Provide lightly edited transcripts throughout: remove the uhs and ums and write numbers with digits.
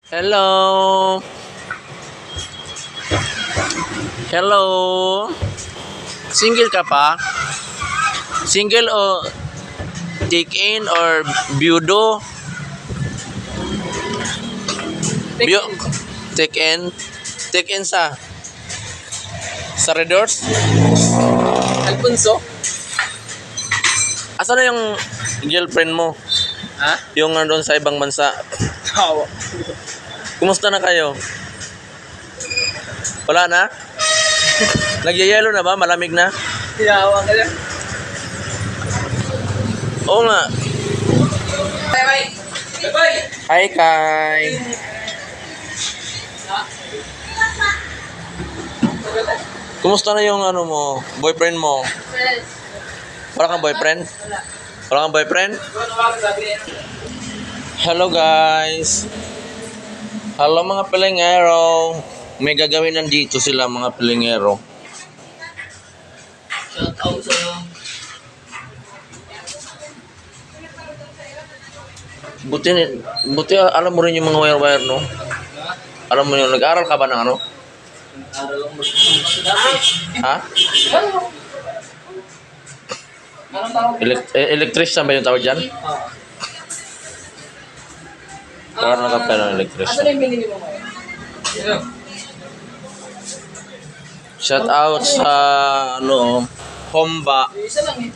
Hello. Hello. Single ka pa? Single o take-in or byudo? Take-in. Take-in sa Redors? Alfonso? Asan na yung girlfriend mo? Ha? Yung nandun sa ibang bansa. Tawa. Kumusta na kayo? Wala na? Nagyayelo na ba? Malamig na? Tinawa ka lang. Oo nga. Bye bye. Bye bye. Hi, Kai. Kumusta na yung ano mo, boyfriend mo? Wala kang boyfriend? Wala kang boyfriend? Hello guys. Hello mga pilingero. May gagawin nandito sila mga pilingero. Shout out sa'yo. Buti alam mo rin yung mga wire-wire, no? Alam mo yun, nag-aral ka ba ng ano? Aral lang mag-dati. Ha? Anong tawag? Electrician ba yung tawag dyan? Nakaroon ka pa ng Asa electrician. na yung binili mo ngayon? Shout out sa ano, Humba. Isa lang eh.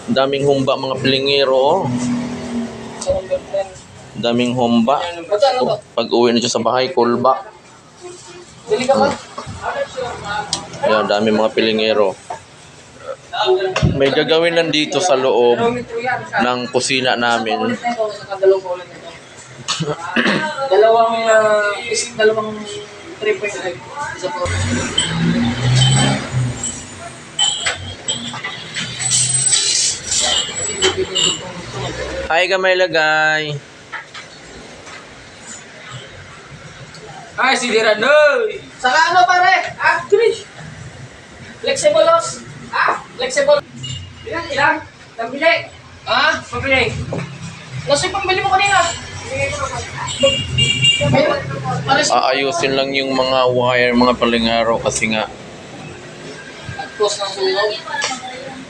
Daming Humba mga pilingero. Oh. Sa number 10. Daming Humba. Magkano to? Pag uwi nito sa bahay, kulba. Bili ka ba? Ayan, daming mga pilingero. May gagawin nandito sa loob ng kusina namin. Dalawang 3.5. Isa po. Hi gamay lagay. Ay, si Diranoy! Saka ano pare? Ah, Trish! Flexible loss! Ah, flexible! Ilan? Pambili! Ah, pambili! Loss yung pambili mo kanina! Aayusin lang yung mga wire, mga pilingero kasi nga Close ng sunog.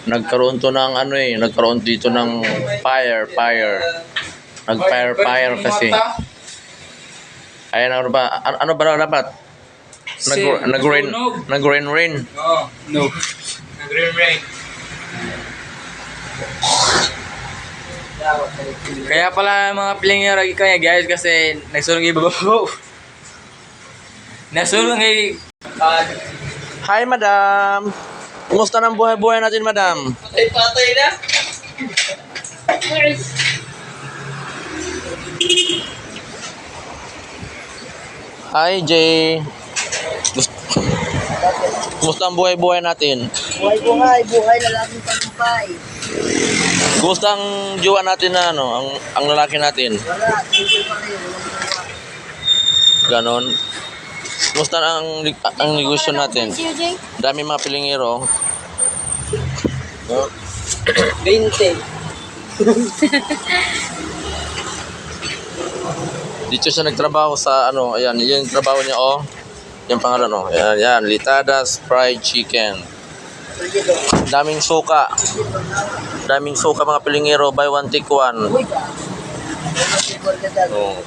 nagkaroon to ng ano eh, nagkaroon dito ng fire. Nag-fire kasi. Ayan, ano ba? Ano ba dapat? Nag-rain. Oh, no. Nag-rain. Kaya pala mga pilingero kaya guys kasi nagsunog yung babaw. Nasunog yung... Hi, madam. Kumusta ng buhay-buhay natin, madam? Ay, patay na. Hi, Jay. Kumusta ang buhay-buhay natin? Buhay, lalaking tagumpay. Kumusta ang jowa natin na ano, ang lalaki natin? Wala, single pa kayo, walang magawa. Ganon. Kumusta ang negosyo natin? Dami mga pilingero. Oh. 20. Dito siya nagtrabaho sa ano, ayan, yung trabaho niya oh. Yung pangalan oh. Ayan, Litadas Fried Chicken. Daming suka. Daming suka mga pilingero, buy one take one. Oh.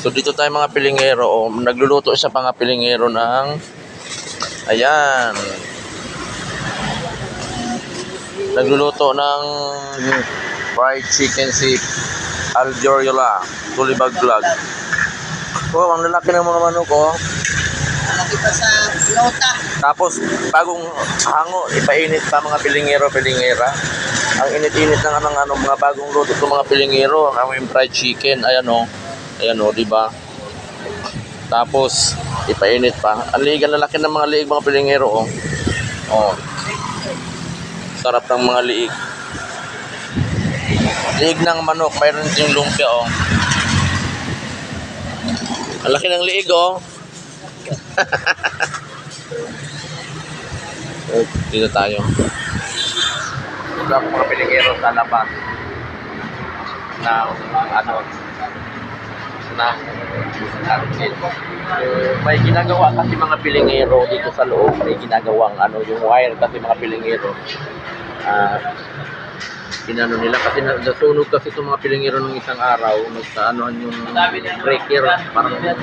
So dito tayo mga pilingero, oh, nagluluto siya mga pilingero ng ayan. Nagluluto ng fried chicken si Aljoriola, Tulibag Vlog. Oh, ang lalaki ng mga manok oh. Malaki pa sa lota. Tapos bagong hango, ipainit pa mga pilingera. Ang init-init ng ano, mga bagong luto ng mga pilingero, ang aming fried chicken, ayan oh. Ayan o, diba? Tapos, ipainit pa. Ang liig, ang lalaki ng mga liig, mga pilingero, oh. Oh. Sarap ng mga liig. Liig ng manok, mayroon din lumpia, oh. Ang laki ng liig, oh. Oh, dito tayo. Ito ang mga pilingero sa labas. Na, ano, na. At may ginagawa kasi mga pilingero dito sa loob. May ginagawang yung wire kasi mga pilingero. Pinano nila kasi nasunog kasi itong mga pilingero ng isang araw. Nagkaanohan yung breaker. Parang na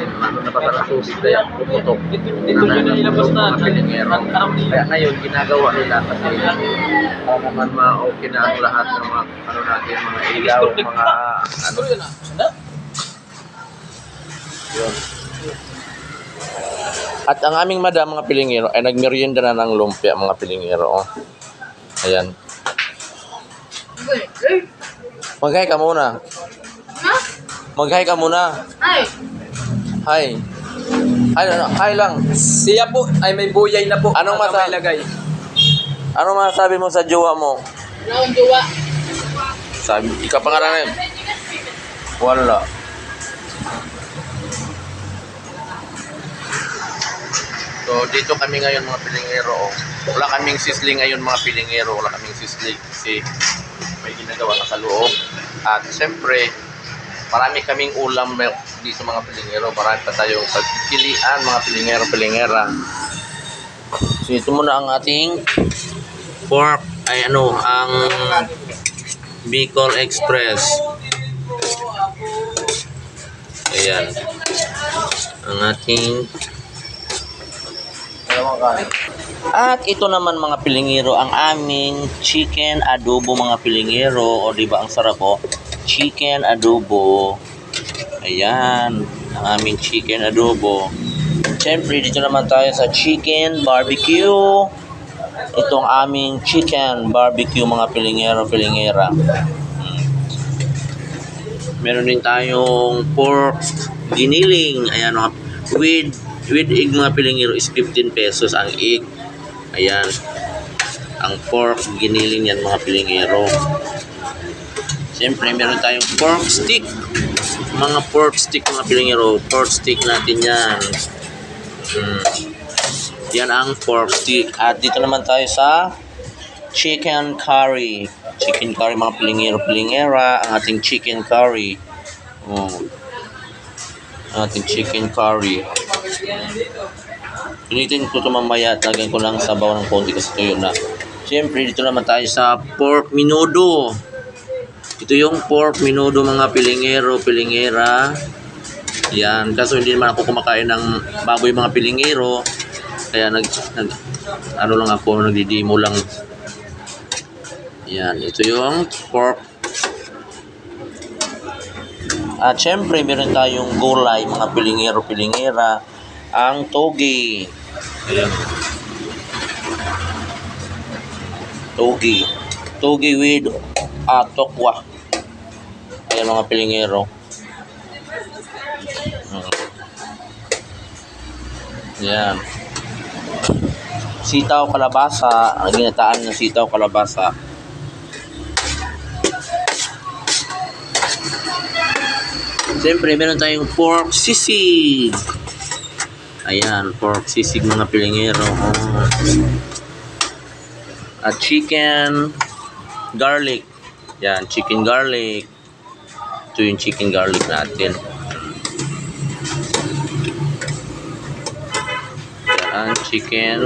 ba parang tubig kaya puputok. Nilabas na mga pilingero. Kaya ngayon ginagawa nila kasi para naman ma-okay na ang lahat ng mga natin, mga ilaw, mga yun. At ang aming madam mga pilingero ay nagmerienda na ng lumpia mga pilingero. Ayan. Mag-hi ka muna. Mag-hi ka muna. Ay! Hi. Hi lang. Siya po ay may buyay na po. Anong masabi? Anong masasabi mo sa jowa mo? Wala akong jowa. Sabi, ikaw pangalanan. Wala. So, dito kami ngayon mga pilingero. Wala kaming sisling ngayon mga pilingero. Wala kaming sisling kasi may ginagawa na sa loob. At siyempre, marami kaming ulam dito mga pilingero. Marami pa tayong pagpilian mga pilingero-pilingera. So, ito muna ang ating pork. Ay ang Bicol Express. Ayan. Ang ating at ito naman mga pilingero ang aming chicken adobo mga pilingero. O diba ang sarap po? Chicken adobo. Ayan. Ang aming chicken adobo. Siyempre dito naman tayo sa chicken barbecue. Itong aming chicken barbecue mga pilingero pilingera. Meron din tayong pork giniling. Ayan with egg mga pilingero is 15 pesos ang egg. Ayan. Ang pork giniling yan mga pilingero. Siyempre meron tayong pork stick. Mga pork stick mga pilingero. Pork stick natin yan. Yan ang pork stick. At dito naman tayo sa chicken curry. Chicken curry mga pilingero pilingera. Ang ating chicken curry. Ating chicken curry. Pinitin ko ito mamaya at lagyan ko lang sabaw ng konti kasi tuyo na. Siyempre dito naman tayo sa pork minudo. Ito yung pork minudo mga pilingero pilingera. Yan, kaso hindi naman ako kumakain ng baboy mga pilingero. Kaya nagdidimo lang. Yan, ito yung pork. At syempre, meron tayong gulay, mga pilingero, pilingera. Ang togi. Ayan. Togi. Togi with tokwa. Ayan mga pilingero. Ayan. Sitaw kalabasa. Ang ginataan ng sitaw kalabasa. Siyempre, meron tayong pork sisig. Ayan, pork sisig mga pilingero. At chicken garlic. Yan, chicken garlic. Ito yung chicken garlic natin. Yan, chicken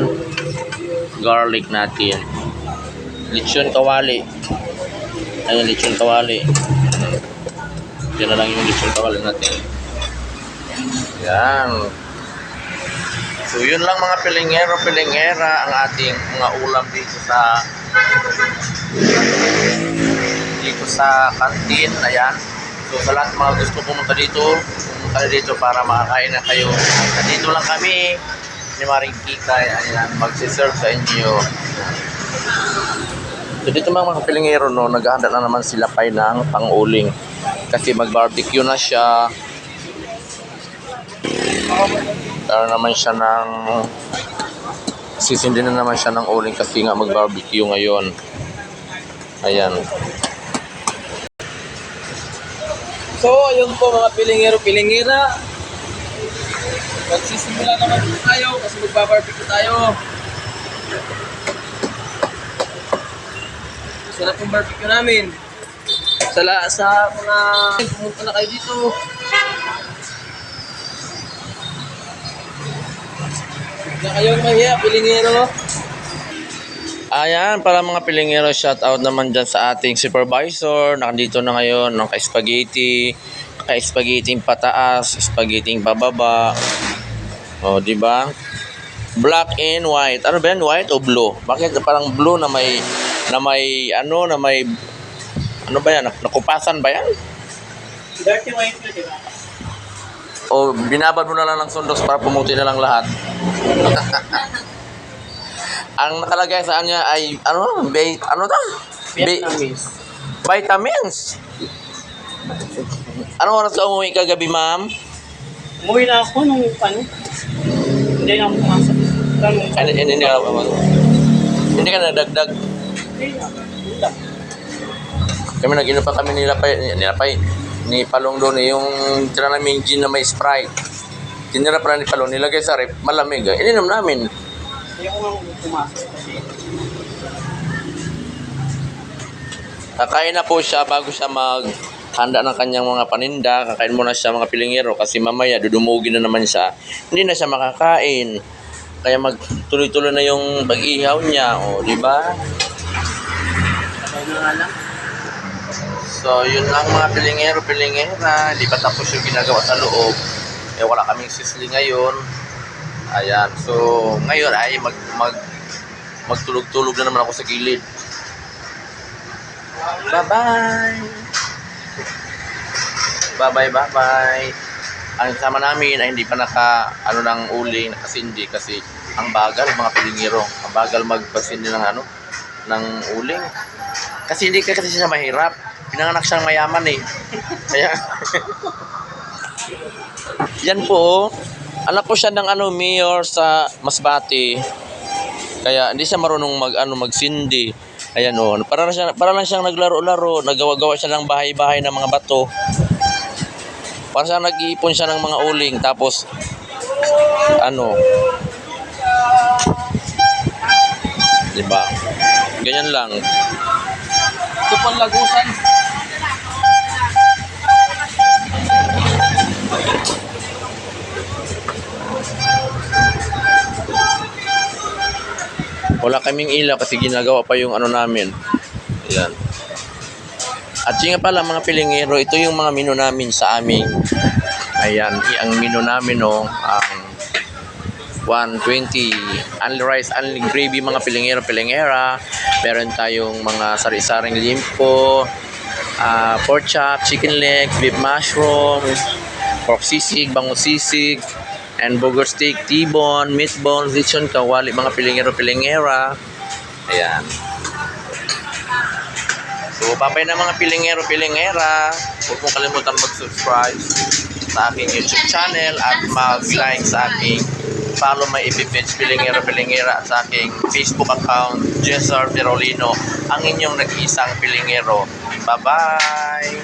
garlic natin. Lechon kawali. Ayan, lechon kawali. Yan na lang yung lechon kawali natin. Yan. So yun lang mga pilingero, pilingera ang ating mga ulam dito sa kantin. Ayan. So sa lahat mga gusto pumunta dito para makakain na kayo. Nandito lang kami ni Maring Kikay. Ayan, magsiserve sa inyo. So dito mga pilingero, no, naghahanda na naman sila pay ng pang-uling. Kasi mag-barbecue na siya. Tara naman siya ng sisindi na naman siya ng uling kasi nga mag-barbecue ngayon. Ayan. So, ayun po mga pilingero, pilingera. Magsisimula naman po tayo kasi magbabarbecue tayo. Sarap yung barbecue namin. Sa mga pumunta na kayo dito. Na kayong mahiya, pilingero. Ayan, para mga pilingero, shout out naman dyan sa ating supervisor. Nakandito na ngayon, naka-spaghetti, naka-spaghetti pataas, spaghetti pababa. O, di ba? Black and white. Ano ba yan? White o blue? Bakit parang blue na may ano ba yan? Nakupasan ba yan? Dirty white na, di ba? O binabad mo na lang ng sundox para pumuti na lang lahat? Ang nakalagay sa kanya ay ano to? Vietnamese. Vitamins. Anong oras ka umuwi kagabi, ma'am? Umuwi na ako nung hindi na ako pumasok. Hindi ka nadagdag. Kami nag-inom pa kami nilapay ni Palong doon yung tira namin gin na may Sprite. Tinira pa ni Palong, nilagay sa rep, malamig. Ininom namin. Hindi ako nga pumasok kasi. Kakain na po siya bago siya maghanda ng kanyang mga paninda. Kakain muna siya mga pilingero kasi mamaya dudumugin na naman siya. Hindi na siya makakain. Kaya magtuloy-tuloy na yung pag-ihaw niya. O, di ba? Sabay na nga lang. So, yun lang mga pilingero-pilingera. Hindi pa tapos yung ginagawa sa loob. Eh, wala kaming sisli ngayon. Ayan. So, ngayon ay magtulog-tulog na naman ako sa gilid. Bye-bye! Bye-bye. Ang sama namin ay hindi pa ng uling, nakasindi kasi ang bagal mga pilingero. Ang bagal magpasindi ng uling. Kasi hindi kasi siya mahirap. Pinanganak siyang mayaman eh. Kaya yan po, anak ko siya ng mayor sa Masbate. Kaya hindi siya marunong magsindi. Ayan para lang siyang naglaro-laro, nagawa-gawa siya ng bahay-bahay ng mga bato. Para siyang nag-iipon siya ng mga uling tapos diba? Ganyan lang. Ito pang lagusan. Wala kaming ilaw kasi ginagawa pa yung namin. Ayan. At yun nga pala mga pilingero, ito yung mga menu namin sa aming. Ayan, ang menu namin ang 120 only rice, only gravy mga pilingero-pilingera. Meron tayong mga sari-saring limpo, pork chop, chicken legs, beef mushroom, pork sisig, bangus sisig, and burger steak, T-bone, meatbone, lechon kawali mga pilingero-pilingera. Ayan. So, papay na mga pilingero-pilingera. Huwag mong kalimutan mag-subscribe sa aking YouTube channel at mag-like sa aking follow my FB page Pilingero-Pilingera at sa aking Facebook account Jesar Perolino, ang inyong nag-iisang pilingero. Bye-bye!